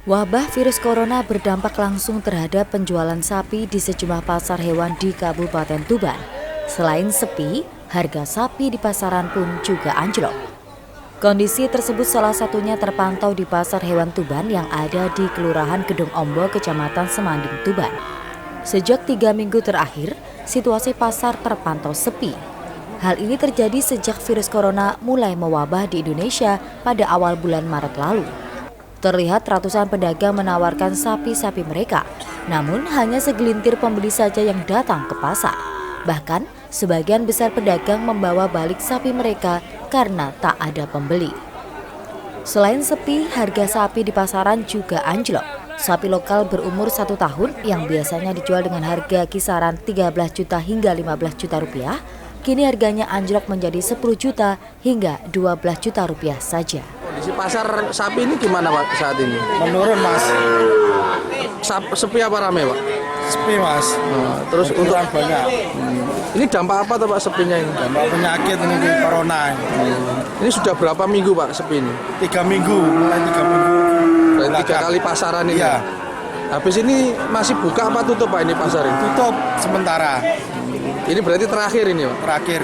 Wabah virus corona berdampak langsung terhadap penjualan sapi di sejumlah pasar hewan di Kabupaten Tuban. Selain sepi, harga sapi di pasaran pun juga anjlok. Kondisi tersebut salah satunya terpantau di pasar hewan Tuban yang ada di Kelurahan Gedung Ombo, Kecamatan Semanding, Tuban. Sejak 3 minggu terakhir, situasi pasar terpantau sepi. Hal ini terjadi sejak virus corona mulai mewabah di Indonesia pada awal bulan Maret lalu. Terlihat ratusan pedagang menawarkan sapi-sapi mereka, namun hanya segelintir pembeli saja yang datang ke pasar. Bahkan, sebagian besar pedagang membawa balik sapi mereka karena tak ada pembeli. Selain sepi, harga sapi di pasaran juga anjlok. Sapi lokal berumur 1 tahun yang biasanya dijual dengan harga kisaran 13 juta hingga 15 juta rupiah, kini harganya anjlok menjadi 10 juta hingga 12 juta rupiah saja. Kondisi pasar sapi ini gimana Pak saat ini? Menurun Mas. Sepi apa rame Pak? Sepi Mas. Terus untuk banyak. Ini dampak apa tuh Pak sepinya ini? Dampak penyakit ini di corona. Ini sudah berapa minggu Pak sepi ini? 3 minggu, mulai 3 minggu. Berarti 3 kali pasaran ini? Iya. Habis ini masih buka apa tutup Pak ini pasar ini? Tutup sementara. Ini berarti terakhir ini Pak? Terakhir.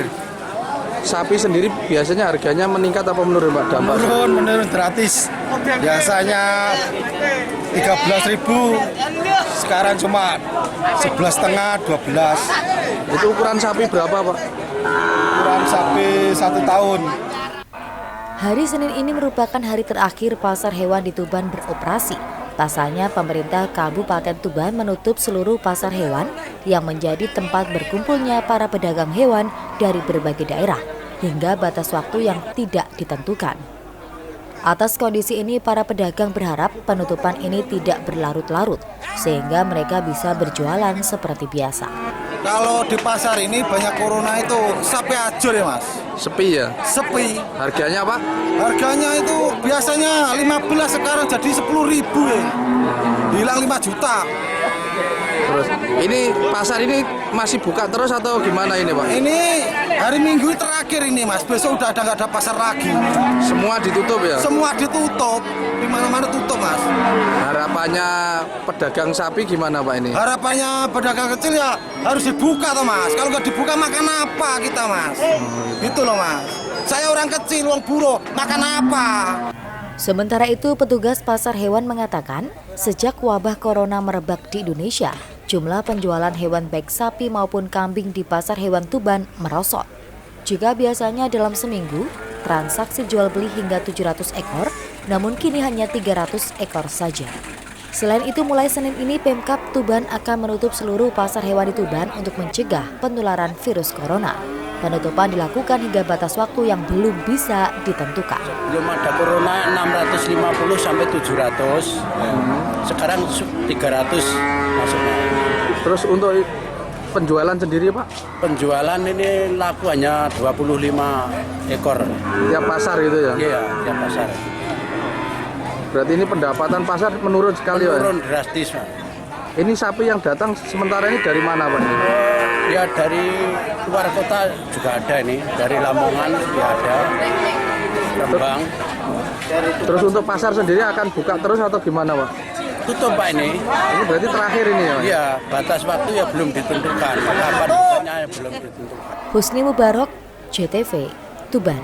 Sapi sendiri biasanya harganya meningkat apa menurun Pak? Dampak? Menurun gratis. Biasanya 13.000, sekarang cuma 11,5, 12. Itu ukuran sapi berapa Pak? Ukuran sapi 1 tahun. Hari Senin ini merupakan hari terakhir pasar hewan di Tuban beroperasi. Pasalnya, pemerintah Kabupaten Tuban menutup seluruh pasar hewan yang menjadi tempat berkumpulnya para pedagang hewan dari berbagai daerah hingga batas waktu yang tidak ditentukan. Atas kondisi ini, para pedagang berharap penutupan ini tidak berlarut-larut sehingga mereka bisa berjualan seperti biasa. Kalau di pasar ini banyak corona itu sapi ajur ya Mas. Sepi ya? Sepi. Harganya Pak? Harganya itu biasanya 15, sekarang jadi 10.000 ya. Hilang 5 juta. Terus ini pasar ini masih buka terus atau gimana ini Pak? Ini hari Minggu terakhir ini Mas, besok udah nggak ada pasar lagi. Semua ditutup ya? Semua ditutup, di mana-mana tutup Mas. Harapannya pedagang sapi gimana Pak ini? Harapannya pedagang kecil ya harus dibuka toh Mas. Kalau nggak dibuka makan apa kita Mas? Gitu loh Mas. Saya orang kecil, orang buruh, makan apa? Sementara itu, petugas pasar hewan mengatakan, sejak wabah corona merebak di Indonesia, jumlah penjualan hewan baik sapi maupun kambing di pasar hewan Tuban merosot. Jika biasanya dalam seminggu, transaksi jual beli hingga 700 ekor, namun kini hanya 300 ekor saja. Selain itu, mulai Senin ini Pemkab Tuban akan menutup seluruh pasar hewan di Tuban untuk mencegah penularan virus corona. Penutupan dilakukan hingga batas waktu yang belum bisa ditentukan. Belum ada corona 650 sampai 700, sekarang 300 masuknya. Terus untuk penjualan sendiri Pak? Penjualan ini laku hanya 25 ekor. Tiap pasar gitu ya? Iya, tiap pasar. Berarti ini pendapatan pasar menurun sekali Pak? Menurun drastis Pak. Ini sapi yang datang sementara ini dari mana Pak? Ya dari luar kota juga ada ini, dari Lamongan ya ada, Rembang. Terus untuk pasar sendiri akan buka terus atau gimana Pak? Tutup Pak ini. Ini berarti terakhir ini ya Pak? Iya, batas waktu ya belum ditentukan, kapan bukanya ya belum ditentukan. Husni Mubarok, JTV, Tuban.